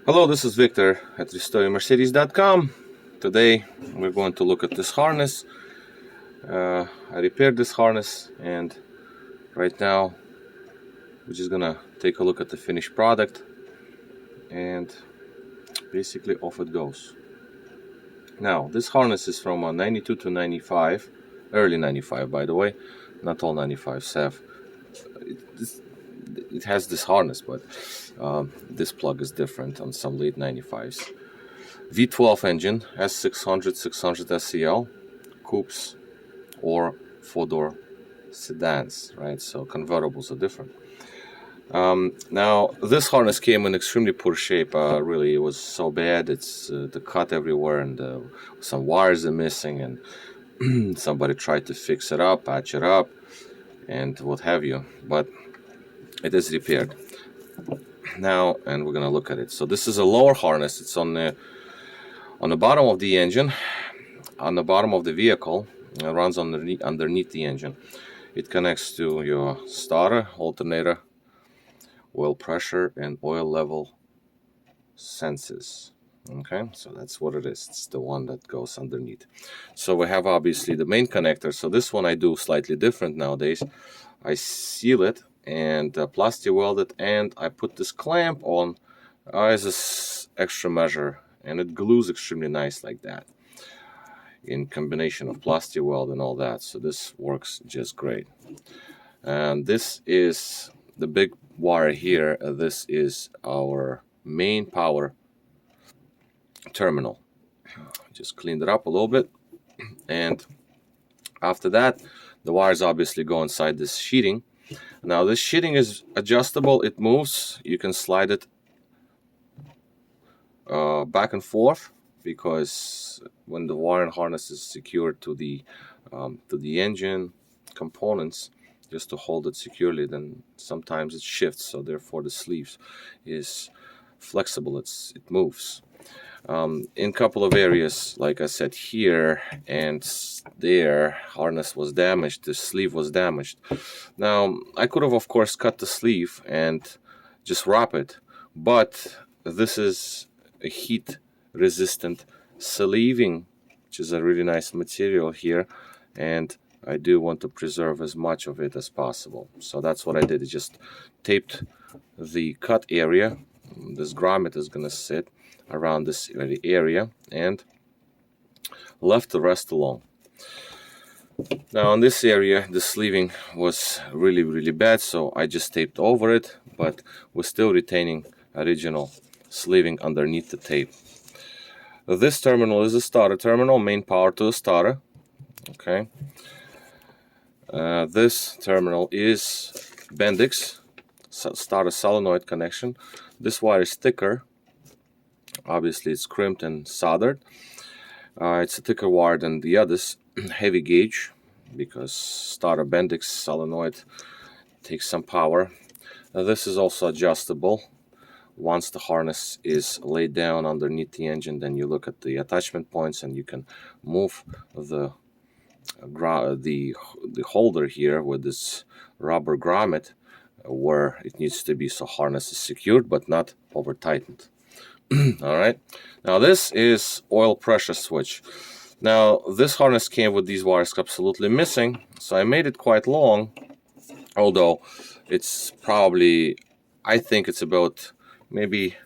Hello, this is Victor at RestoreMercedes.com. Today we're going to look at this harness. I repaired this harness, and right now we're just gonna take a look at the finished product, and basically off it goes. Now, this harness is from 92 to 95, early 95 by the way, not all 95s have. It has this harness, but this plug is different on some late 95s. V12 engine, S600, 600 SEL, coupes or four-door sedans, right? So convertibles are different. Now, this harness came in extremely poor shape. Really, it was so bad. It's the cut everywhere, and some wires are missing, and somebody tried to fix it up, patch it up, and what have you. But it is repaired now, and we're gonna look at it. So this is a lower harness. It's on the bottom of the engine, on the bottom of the vehicle. It runs underneath the engine. It connects to your starter, alternator, oil pressure, and oil level sensors. Okay, so that's what it is. It's the one that goes underneath. So we have obviously the main connector. So this one I do slightly different nowadays. I seal it and plastic weld it, and I put this clamp on as an extra measure, and it glues extremely nice like that, in combination of plastic weld and all that. So this works just great. And this is the big wire here. This is our main power terminal. Just cleaned it up a little bit, and after that the wires obviously go inside this sheeting. Now this sheeting is adjustable. It moves. You can slide it back and forth, because when the wire and harness is secured to the engine components, just to hold it securely, then sometimes it shifts. So therefore the sleeves is flexible. It moves. In a couple of areas, like I said, here and there, harness was damaged, the sleeve was damaged. Now, I could have, of course, cut the sleeve and just wrap it, but this is a heat-resistant sleeving, which is a really nice material here, and I do want to preserve as much of it as possible. So that's what I did. I just taped the cut area. This grommet is going to sit around this area, and left the rest alone. Now in this area the sleeving was really bad, so I just taped over it, but we're still retaining original sleeving underneath the tape. This terminal is a starter terminal, main power to the starter. Okay. This terminal is Bendix starter solenoid connection. This wire is thicker. Obviously it's crimped and soldered. It's a thicker wire than the others, heavy gauge, because starter Bendix solenoid takes some power. This is also adjustable. Once the harness is laid down underneath the engine, then you look at the attachment points and you can move the holder here with this rubber grommet where it needs to be, so harness is secured but not over tightened. All right, now this is oil pressure switch. Now this harness came with these wires absolutely missing, so I made it quite long, although it's probably, I think it's about maybe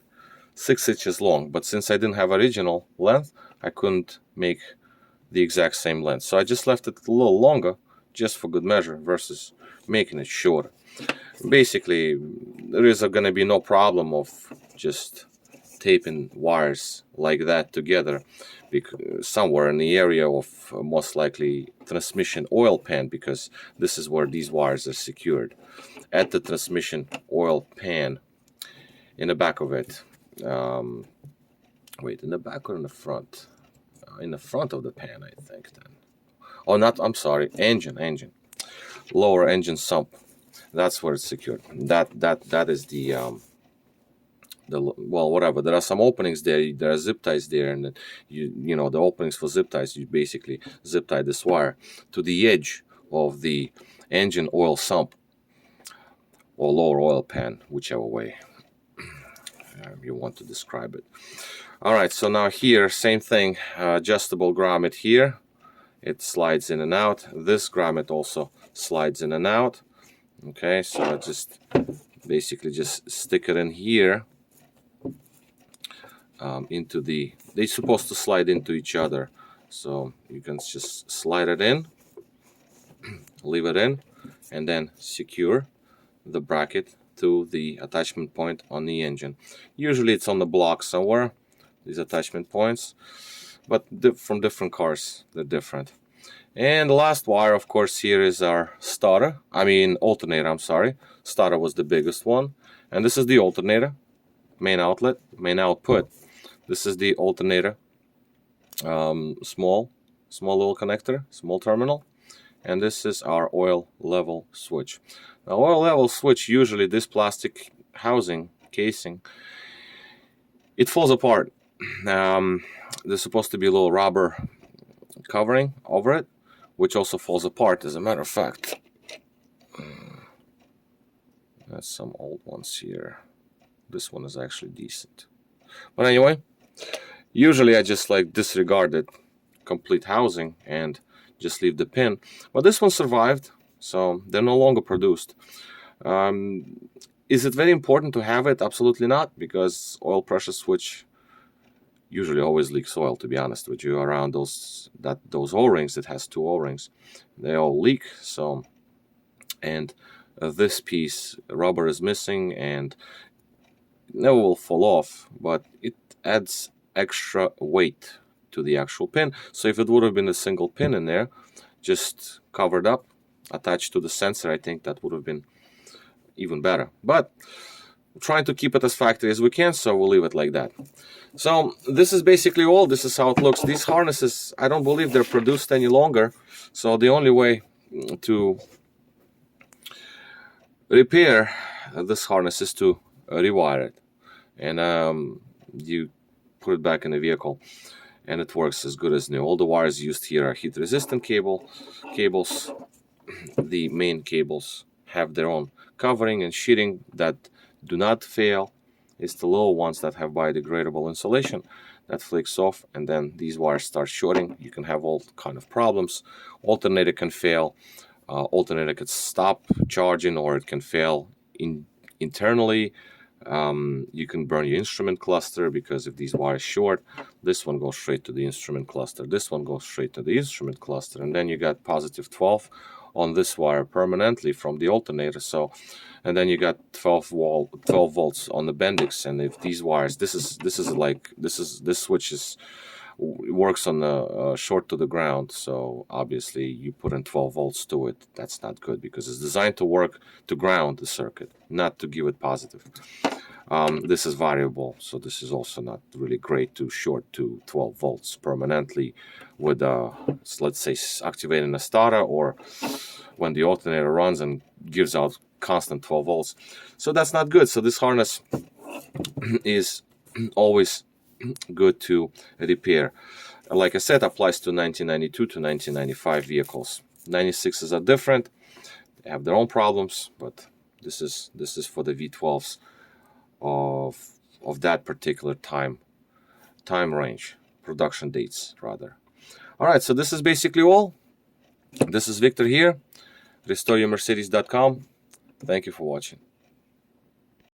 6 inches long, but since I didn't have original length, I couldn't make the exact same length, so I just left it a little longer just for good measure versus making it shorter. Basically there is going to be no problem of just taping wires like that together, because somewhere in the area of most likely transmission oil pan, because this is where these wires are secured, at the transmission oil pan, in the back of it. Wait, in the back or in the front? In the front of the pan, I think. Then, oh, not, I'm sorry, engine, lower engine sump. That's where it's secured. That is the well, whatever. There are some openings there. There are zip ties there, and you know the openings for zip ties. You basically zip tie this wire to the edge of the engine oil sump or lower oil pan, whichever way. you want to describe it. All right, so now here, same thing, adjustable grommet here. It slides in and out. This grommet also slides in and out. Okay, so I just basically just stick it in here into the, they're supposed to slide into each other. So you can just slide it in, leave it in, and then secure the bracket to the attachment point on the engine. Usually it's on the block somewhere, these attachment points, but from different cars, they're different. And the last wire, of course, here is our alternator, I'm sorry. Starter was the biggest one. And this is the alternator, main outlet, main output. This is the alternator, small little connector, small terminal. And this is our oil level switch. Now, oil level switch, usually this plastic housing, casing, it falls apart. There's supposed to be a little rubber covering over it, which also falls apart, as a matter of fact. That's some old ones here. This one is actually decent. But anyway, usually I just like disregard it, complete housing, and just leave the pin. But this one survived, so they're no longer produced. Is it very important to have it? Absolutely not, because oil pressure switch usually always leaks oil, to be honest with you, around those O-rings. It has two O-rings, they all leak. So, and this piece rubber is missing, and it never will fall off, but it adds extra weight to the actual pin. So if it would have been a single pin in there, just covered up, attached to the sensor, I think that would have been even better. But we're trying to keep it as factory as we can, so we'll leave it like that. So this is basically all. This is how it looks. These harnesses, I don't believe they're produced any longer. So the only way to repair this harness is to rewire it. And you put it back in the vehicle, and it works as good as new. All the wires used here are heat-resistant cables. The main cables have their own covering and sheeting that do not fail. It's the little ones that have biodegradable insulation that flakes off, and then these wires start shorting. You can have all kind of problems. Alternator can fail. Alternator could stop charging, or it can fail internally. You can burn your instrument cluster, because if these wires short, this one goes straight to the instrument cluster, this one goes straight to the instrument cluster, and then you got positive 12 on this wire permanently from the alternator. So, and then you got 12 volts on the Bendix. And if these wires, this switch works on the short to the ground, so obviously you put in 12 volts to it. That's not good, because it's designed to work to ground the circuit, not to give it positive. This is variable, so this is also not really great to short to 12 volts permanently with, let's say, activating a starter, or when the alternator runs and gives out constant 12 volts. So that's not good. So this harness is always good to repair. Like I said, applies to 1992 to 1995 vehicles. 96s are different. They have their own problems, but this is for the V12s of that particular time range, production dates rather. All right, so this is basically all. This is Victor here, restoreyourmercedes.com. Thank you for watching.